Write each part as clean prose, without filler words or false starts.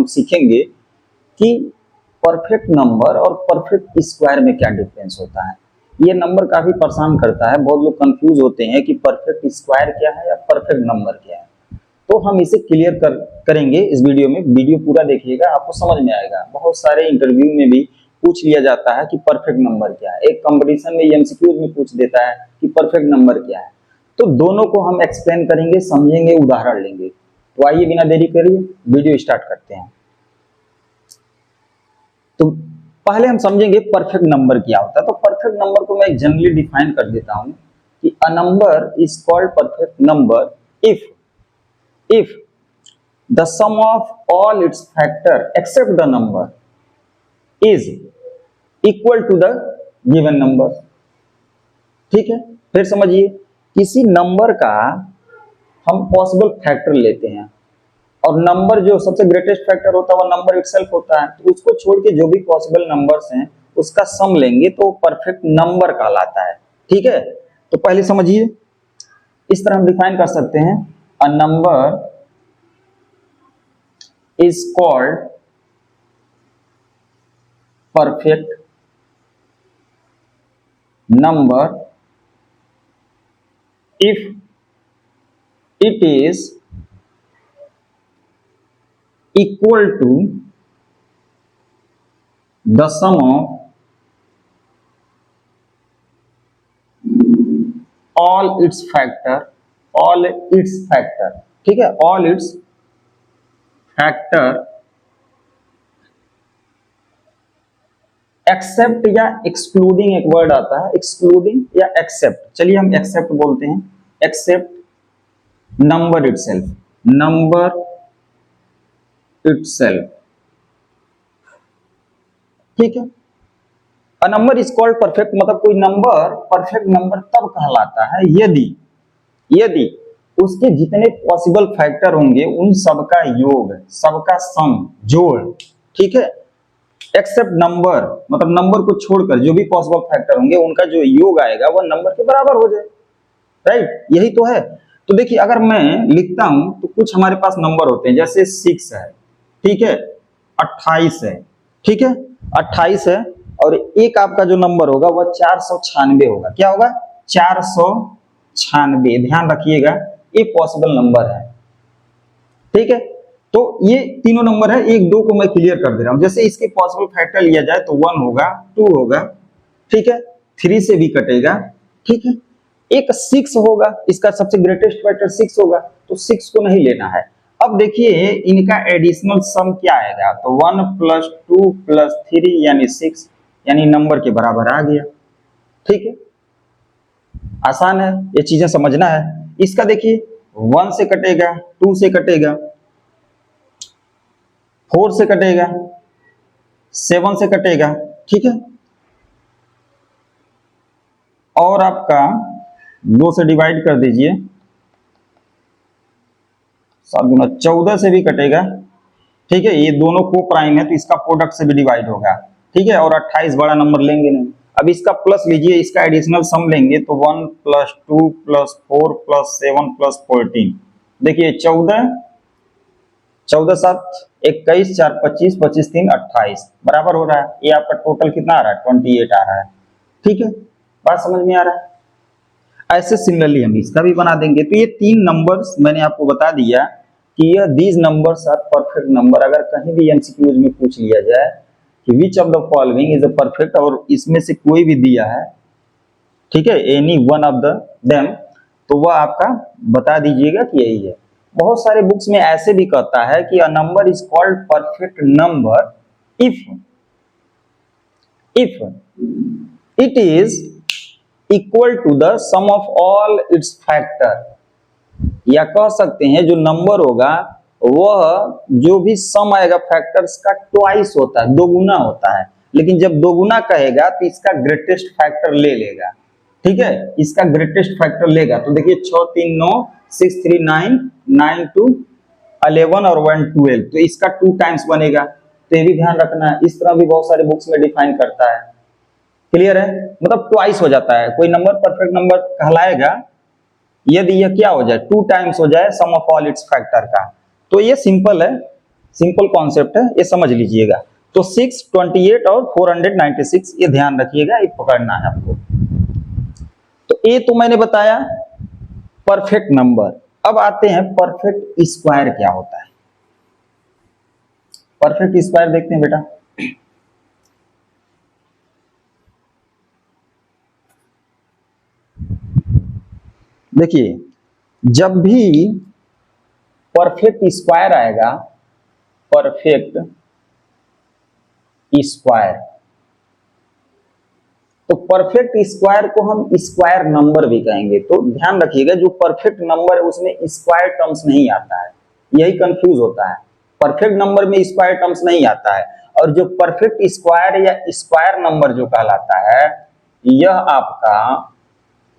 सीखेंगे कि perfect number और परफेक्ट स्क्वायर में क्या डिफरेंस होता है। ये नंबर काफी परेशान करता है, बहुत लोग कंफ्यूज होते हैं कि परफेक्ट स्क्वायर क्या है या परफेक्ट नंबर क्या है। तो हम इसे क्लियर करेंगे इस वीडियो में। वीडियो पूरा देखिएगा, आपको समझ में आएगा। बहुत सारे इंटरव्यू में भी पूछ लिया जाता है कि परफेक्ट नंबर क्या है, एक कंपटीशन में एमसीक्यूज में पूछ देता है कि परफेक्ट नंबर क्या है। तो दोनों को हम एक्सप्लेन करेंगे, समझेंगे, उदाहरण लेंगे। तो आइए बिना देरी करिए वीडियो स्टार्ट करते हैं। तो पहले हम समझेंगे परफेक्ट नंबर क्या होता है। तो परफेक्ट नंबर को मैं जनरली डिफाइन कर देता हूं कि a number is called perfect number if the sum of all its factor except the number is equal to the given number। ठीक है, फिर समझिए, किसी नंबर का हम पॉसिबल फैक्टर लेते हैं और नंबर जो सबसे ग्रेटेस्ट फैक्टर होता है वो नंबर इटसेल्फ होता है, तो उसको छोड़ के जो भी पॉसिबल नंबर्स हैं उसका सम लेंगे तो परफेक्ट नंबर कहलाता है। ठीक है, तो पहले समझिए, इस तरह हम डिफाइन कर सकते हैं, a number is called perfect number if it is equal to the sum of all its factor। ठीक है, all its फैक्टर एक्सेप्ट या एक्सक्लूडिंग, एक वर्ड आता है एक्सक्लूडिंग या एक्सेप्ट। चलिए हम एक्सेप्ट बोलते हैं, एक्सेप्ट नंबर इटसेल्फ, ठीक है। अ नंबर इज कॉल्ड परफेक्ट, मतलब कोई नंबर परफेक्ट नंबर तब कहलाता है यदि उसके जितने पॉसिबल फैक्टर होंगे उन सबका योग, सबका सम, जोड़। ठीक है, एक्सेप्ट नंबर मतलब नंबर को छोड़कर जो भी पॉसिबल फैक्टर होंगे उनका जो योग आएगा वह नंबर के बराबर हो जाए। राइट, यही तो है। तो देखिए, अगर मैं लिखता हूं तो कुछ हमारे पास नंबर होते हैं, जैसे 6 है, ठीक है, 28 है, ठीक है, 28 है, और एक आपका जो नंबर होगा वह 496 होगा। क्या होगा? 496। ध्यान रखिएगा, ये पॉसिबल नंबर है। ठीक है, तो ये तीनों नंबर है, एक दो को मैं क्लियर कर दे रहा हूं। जैसे इसके पॉसिबल फैक्टर लिया जाए तो 1 होगा, 2 होगा, ठीक है, 3 से भी कटेगा, ठीक है, एक 6 होगा, इसका सबसे ग्रेटेस्ट फैक्टर 6 होगा, तो 6 को नहीं लेना है। अब देखिए इनका एडिशनल सम क्या आएगा, तो 1 + 2 + 3 यानी 6, यानी नंबर के बराबर आ गया। ठीक है, आसान है, ये चीजें समझना है। इसका देखिए 1 से कटेगा, 2 से कटेगा, 4 से कटेगा, 7 से कटेगा, ठीक है, और आपका 2 से डिवाइड कर दीजिए, 7 गुना 14 से भी कटेगा। ठीक है, ये दोनों को प्राइम है तो इसका प्रोडक्ट से भी डिवाइड होगा। ठीक है, और 28 बड़ा नंबर लेंगे नहीं। अब इसका प्लस लीजिए, इसका एडिशनल सम लेंगे तो 1 + 2 + 4 + 7 + 14। देखिए 14 7 21 4 25 25 3 28 बराबर हो रहा है। ये आपका टोटल कितना आ रहा है? 28 आ रहा है। ठीक है, बात समझ में आ रहा है। ऐसे सिमिलरली हम इसका भी बना देंगे। तो ये 3 नंबर्स मैंने आपको बता दिया कि यह these numbers are perfect number. अगर कहीं भी एमसीक्यूज में पूछ लिया जाए कि which of the following is a perfect, और इसमें से कोई भी दिया है, ठीक है, any one of the them, तो वह आपका बता दीजिएगा कि यही है। बहुत सारे बुक्स में ऐसे भी कहता है कि a number is called perfect number if it is equal to the sum of all its factor, या कह सकते हैं जो नंबर होगा वह जो भी सम आएगा फैक्टर्स का ट्वाइस होता है, दोगुना होता है। लेकिन जब दोगुना कहेगा तो इसका ग्रेटेस्ट फैक्टर ले लेगा। ठीक है, इसका ग्रेटेस्ट फैक्टर लेगा। तो देखिए 6 3 9 6 3 9 9 2 11 और 1 12, तो इसका 2 टाइम्स बनेगा। तो ये भी ध्यान रखना है। इस तरह भी बहुत सारे बुक्स में डिफाइन करता है। क्लियर है, मतलब ट्वाइस हो जाता है। कोई नंबर परफेक्ट नंबर कहलाएगा यदि यह क्या हो जाए, 2 टाइम्स हो जाए सम ऑफ ऑल इट्स फैक्टर का। तो ये सिंपल है, सिंपल कॉन्सेप्ट है, ये समझ लीजिएगा। तो 628 और 496 ये ध्यान रखिएगा, ये पकड़ना है आपको। तो ये तो मैंने बताया परफेक्ट नंबर। अब आते हैं परफेक्ट स्क्वायर क्या होता है। परफेक्ट स्क्वायर देखते हैं बेटा। देखिए, जब भी परफेक्ट स्क्वायर आएगा, परफेक्ट स्क्वायर, तो परफेक्ट स्क्वायर को हम स्क्वायर नंबर भी कहेंगे। तो ध्यान रखिएगा, जो परफेक्ट नंबर है उसमें स्क्वायर टर्म्स नहीं आता है, यही कंफ्यूज होता है। परफेक्ट नंबर में स्क्वायर टर्म्स नहीं आता है, और जो परफेक्ट स्क्वायर या स्क्वायर नंबर जो कहलाता है, यह आपका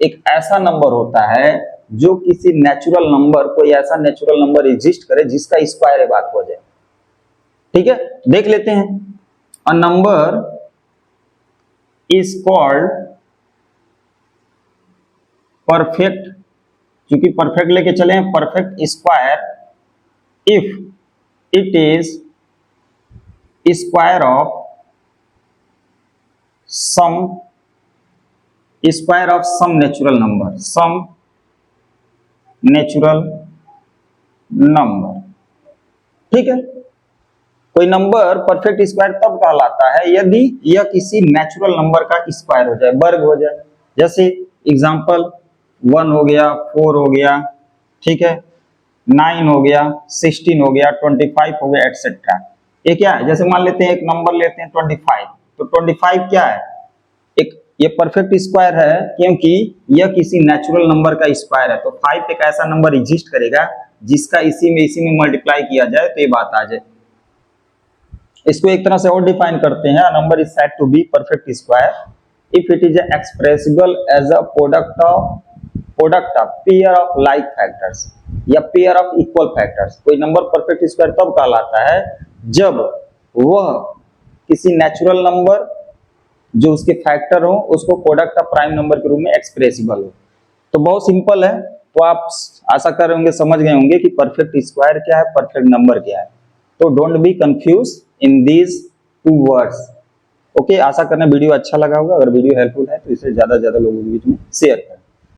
एक ऐसा नंबर होता है जो किसी नेचुरल नंबर, कोई ऐसा नेचुरल नंबर एग्जिस्ट करे जिसका स्क्वायर बात हो जाए। ठीक है, देख लेते हैं। A number is called perfect, क्योंकि परफेक्ट लेके चले हैं, perfect square if it is square of some natural number, some natural number. ठीक है, कोई नंबर परफेक्ट स्क्वायर तब कहलाता है यदि यह किसी नेचुरल नंबर का स्क्वायर हो जाए, वर्ग हो जाए। जैसे एग्जांपल 1 हो गया, 4 हो गया, ठीक है, 9 हो गया, 16 हो गया, 25 हो गया, एक्सेट्रा। ये क्या है, जैसे मान लेते हैं एक नंबर लेते हैं 25, तो 25 क्या है, एक ये परफेक्ट स्क्वायर है क्योंकि यह किसी नेचुरल नंबर का स्क्वायर है। तो 5 एक ऐसा नंबर एग्जिस्ट करेगा जिसका इसी में मल्टीप्लाई किया जाए तो ये बात आ जाए। इसको एक तरह से और डिफाइन करते हैं, number is said to be perfect square if it is expressible as a product of pair of like factors या पेयर ऑफ इक्वल फैक्टर्स। कोई नंबर परफेक्ट स्क्वायर तब कहलाता है जब वह किसी नेचुरल नंबर जो उसके फैक्टर हो उसको प्रोडक्ट ऑफ प्राइम नंबर के रूप में एक्सप्रेसिबल हो। तो बहुत सिंपल है, तो आप आशा कर रहे होंगे, समझ गए होंगे कि परफेक्ट स्क्वायर क्या है, परफेक्ट नंबर क्या है। तो don't be confuse in these 2 words. Okay, आशा करना वीडियो अच्छा लगा होगा। अगर वीडियो हेल्पफुल है तो इसे ज्यादा से ज्यादा लोगों के बीच में शेयर करें।